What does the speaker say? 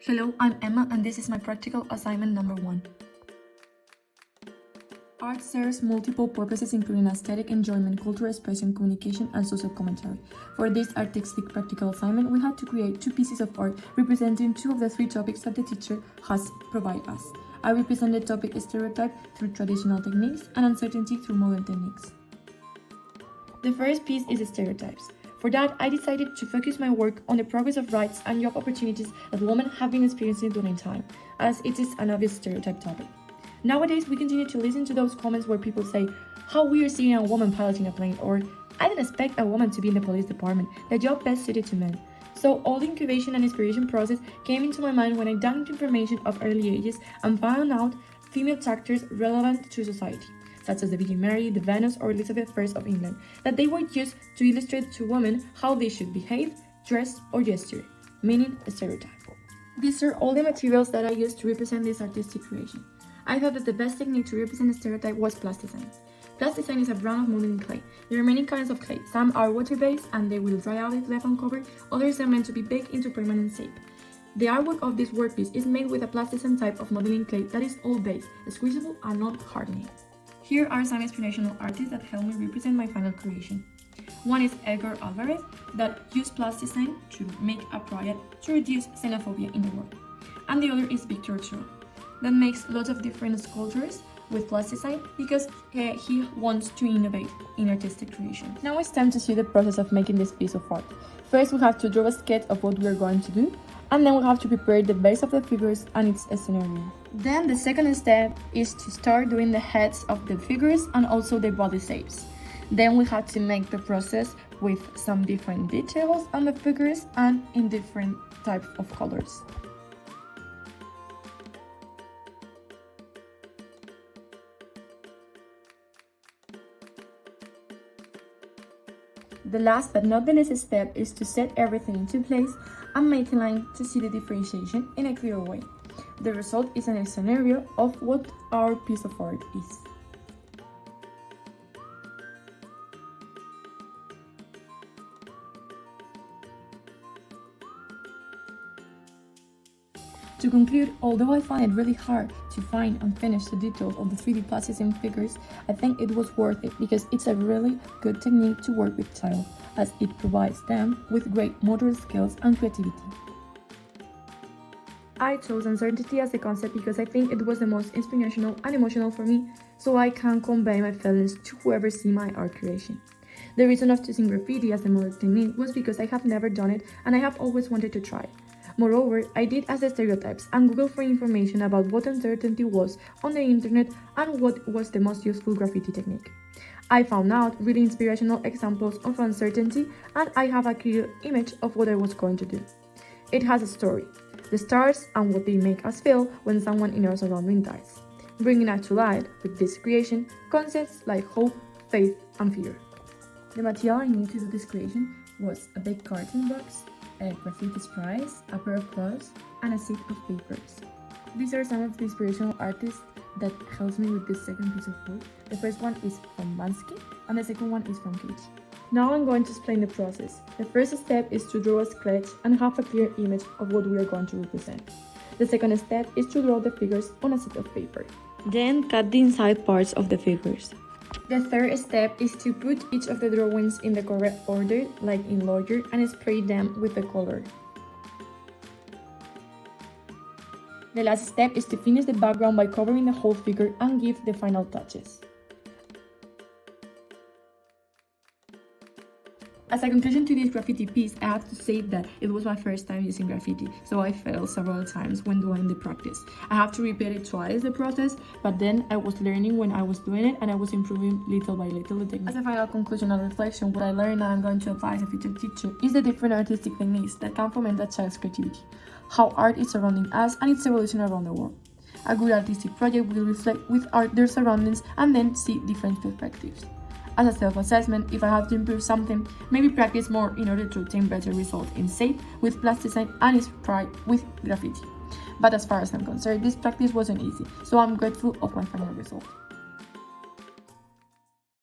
Hello, I'm Emma and this is my practical assignment number 1. Art serves multiple purposes including aesthetic enjoyment, cultural expression, communication, and social commentary. For this artistic practical assignment, we had to create 2 pieces of art representing 2 of the 3 topics that the teacher has provided us. I represented topic stereotype through traditional techniques and uncertainty through modern techniques. The first piece is stereotypes. For that, I decided to focus my work on the progress of rights and job opportunities that women have been experiencing during time, as it is an obvious stereotype topic. Nowadays, we continue to listen to those comments where people say, "How weird seeing a woman piloting a plane," or "I didn't expect a woman to be in the police department, the job best suited to men." So all the incubation and inspiration process came into my mind when I dug into information of early ages and found out female characters relevant to society, such as the Virgin Mary, the Venus, or Elizabeth I of England, that they were used to illustrate to women how they should behave, dress, or gesture, meaning a stereotype. These are all the materials that I used to represent this artistic creation. I thought that the best technique to represent a stereotype was plasticine. Plasticine is a brand of modeling clay. There are many kinds of clay. Some are water-based and they will dry out if left uncovered. Others are meant to be baked into permanent shape. The artwork of this workpiece is made with a plasticine type of modeling clay that is oil-based, squeezable, and not hardening. Here are some inspirational artists that helped me represent my final creation. One is Edgar Alvarez, that used plasticine to make a project to reduce xenophobia in the world. And the other is Victor Cho, that makes lots of different sculptures with plasticine because he wants to innovate in artistic creation. Now it's time to see the process of making this piece of art. First, we have to draw a sketch of what we are going to do, and then we have to prepare the base of the figures and its scenario. Then the second step is to start doing the heads of the figures and also the body shapes. Then we have to make the process with some different details on the figures and in different types of colors. The last but not the least step is to set everything into place and make a line to see the differentiation in a clear way. The result is a scenario of what our piece of art is. To conclude, although I find it really hard to find and finish the details of the 3D plasticine figures, I think it was worth it because it's a really good technique to work with child, as it provides them with great motor skills and creativity. I chose uncertainty as the concept because I think it was the most inspirational and emotional for me, so I can convey my feelings to whoever sees my art creation. The reason of choosing graffiti as the model technique was because I have never done it and I have always wanted to try. Moreover, I did as the stereotypes and Googled for information about what uncertainty was on the internet and what was the most useful graffiti technique. I found out really inspirational examples of uncertainty and I have a clear image of what I was going to do. It has a story, the stars and what they make us feel when someone in our surrounding dies, bringing us to light with this creation concepts like hope, faith, and fear. The material I needed to do this creation was a big carton box, a graffiti sprays, a pair of gloves, and a sheet of papers. These are some of the inspirational artists that helps me with this second piece of work. The first one is from Mansky, and the second one is from Cage. Now I'm going to explain the process. The first step is to draw a sketch and have a clear image of what we are going to represent. The second step is to draw the figures on a sheet of paper. Then cut the inside parts of the figures. The third step is to put each of the drawings in the correct order, like in Lawyer, and spray them with the color. The last step is to finish the background by covering the whole figure and give the final touches. As a conclusion to this graffiti piece, I have to say that it was my first time using graffiti, so I failed several times when doing the practice. I have to repeat it twice, the process, but then I was learning when I was doing it and I was improving little by little the technique. As a final conclusion and reflection, what I learned and I'm going to advise a future teacher is the different artistic techniques that can foment a child's creativity, how art is surrounding us and its evolution around the world. A good artistic project will reflect with art their surroundings and then see different perspectives. As a self-assessment, if I have to improve something, maybe practice more in order to obtain better results in shape with plasticine and spray with graffiti. But as far as I'm concerned, this practice wasn't easy, so I'm grateful of my final result.